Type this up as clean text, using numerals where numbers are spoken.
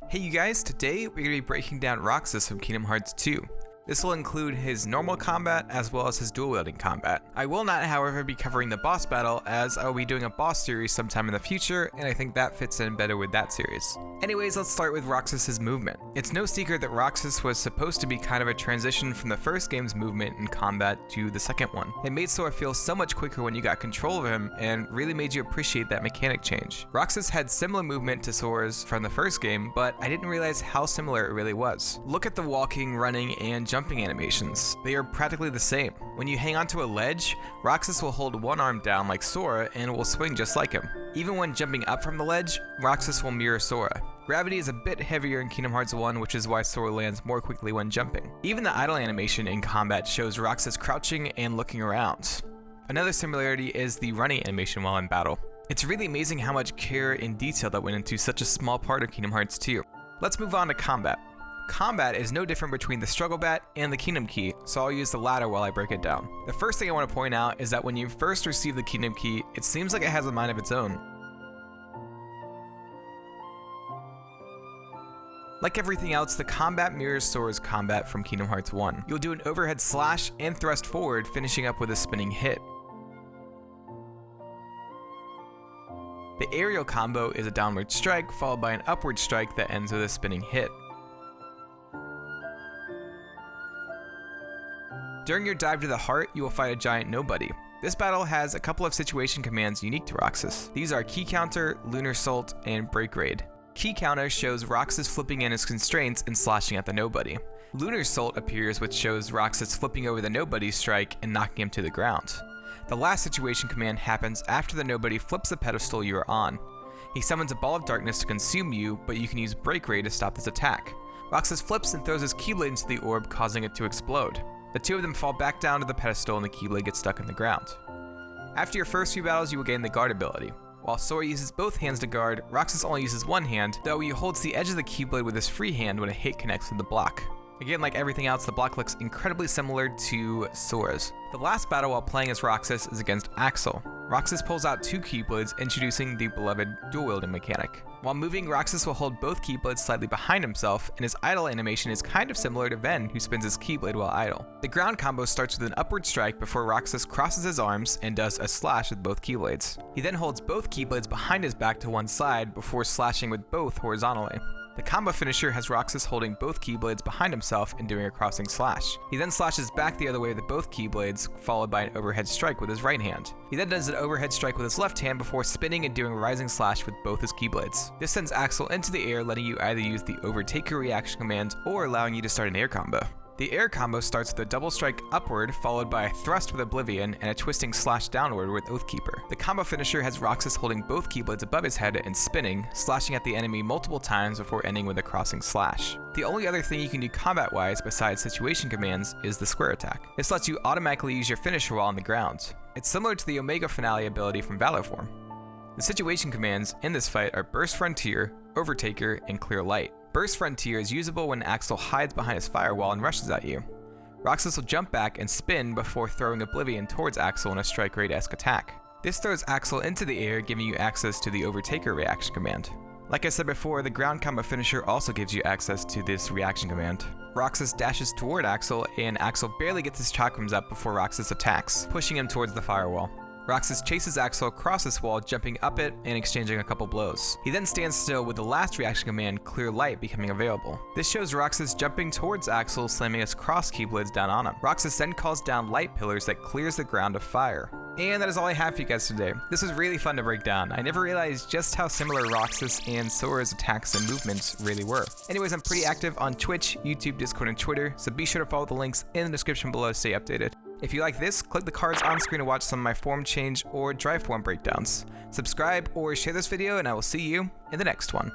Hey you guys, today we're going to be breaking down Roxas from Kingdom Hearts 2. This will include his normal combat as well as his dual wielding combat. I will not, however, be covering the boss battle as I will be doing a boss series sometime in the future, and I think that fits in better with that series. Anyways, let's start with Roxas's movement. It's no secret that Roxas was supposed to be kind of a transition from the first game's movement and combat to the second one. It made Sora feel so much quicker when you got control of him and really made you appreciate that mechanic change. Roxas had similar movement to Sora's from the first game, but I didn't realize how similar it really was. Look at the walking, running, and jumping animations. They are practically the same. When you hang onto a ledge, Roxas will hold one arm down like Sora and will swing just like him. Even when jumping up from the ledge, Roxas will mirror Sora. Gravity is a bit heavier in Kingdom Hearts 1, which is why Sora lands more quickly when jumping. Even the idle animation in combat shows Roxas crouching and looking around. Another similarity is the running animation while in battle. It's really amazing how much care and detail that went into such a small part of Kingdom Hearts 2. Let's move on to combat. Combat is no different between the Struggle Bat and the Kingdom Key, so I'll use the latter while I break it down. The first thing I want to point out is that when you first receive the Kingdom Key, it seems like it has a mind of its own. Like everything else, the combat mirrors Sora's combat from Kingdom Hearts 1. You'll do an overhead slash and thrust forward, finishing up with a spinning hit. The aerial combo is a downward strike followed by an upward strike that ends with a spinning hit. During your dive to the heart, you will fight a giant nobody. This battle has a couple of situation commands unique to Roxas. These are Key Counter, Lunar Salt, and Break Raid. Key Counter shows Roxas flipping in his constraints and slashing at the nobody. Lunar Salt appears, which shows Roxas flipping over the nobody's strike and knocking him to the ground. The last situation command happens after the nobody flips the pedestal you are on. He summons a ball of darkness to consume you, but you can use Break Raid to stop this attack. Roxas flips and throws his Keyblade into the orb, causing it to explode. The two of them fall back down to the pedestal and the Keyblade gets stuck in the ground. After your first few battles, you will gain the guard ability. While Sora uses both hands to guard, Roxas only uses one hand, though he holds the edge of the Keyblade with his free hand when a hit connects with the block. Again, like everything else, the block looks incredibly similar to Sora's. The last battle while playing as Roxas is against Axel. Roxas pulls out two Keyblades, introducing the beloved dual-wielding mechanic. While moving, Roxas will hold both Keyblades slightly behind himself, and his idle animation is kind of similar to Ven, who spins his Keyblade while idle. The ground combo starts with an upward strike before Roxas crosses his arms and does a slash with both Keyblades. He then holds both Keyblades behind his back to one side before slashing with both horizontally. The combo finisher has Roxas holding both Keyblades behind himself and doing a crossing slash. He then slashes back the other way with both Keyblades, followed by an overhead strike with his right hand. He then does an overhead strike with his left hand before spinning and doing a rising slash with both his Keyblades. This sends Axel into the air, letting you either use the Overtaker reaction command or allowing you to start an air combo. The air combo starts with a double strike upward, followed by a thrust with Oblivion and a twisting slash downward with Oathkeeper. The combo finisher has Roxas holding both Keyblades above his head and spinning, slashing at the enemy multiple times before ending with a crossing slash. The only other thing you can do combat-wise besides situation commands is the square attack. This lets you automatically use your finisher while on the ground. It's similar to the Omega Finale ability from Valor Form. The situation commands in this fight are Burst Frontier, Overtaker, and Clear Light. Burst Frontier is usable when Axel hides behind his firewall and rushes at you. Roxas will jump back and spin before throwing Oblivion towards Axel in a Strike Raid-esque attack. This throws Axel into the air, giving you access to the Overtaker reaction command. Like I said before, the ground combo finisher also gives you access to this reaction command. Roxas dashes toward Axel, and Axel barely gets his chakrams up before Roxas attacks, pushing him towards the firewall. Roxas chases Axel across this wall, jumping up it and exchanging a couple blows. He then stands still with the last reaction command, Clear Light, becoming available. This shows Roxas jumping towards Axel, slamming his cross Keyblades down on him. Roxas then calls down light pillars that clears the ground of fire. And that is all I have for you guys today. This was really fun to break down. I never realized just how similar Roxas and Sora's attacks and movements really were. Anyways, I'm pretty active on Twitch, YouTube, Discord, and Twitter, so be sure to follow the links in the description below to stay updated. If you like this, click the cards on screen to watch some of my form change or drive form breakdowns. Subscribe or share this video, and I will see you in the next one.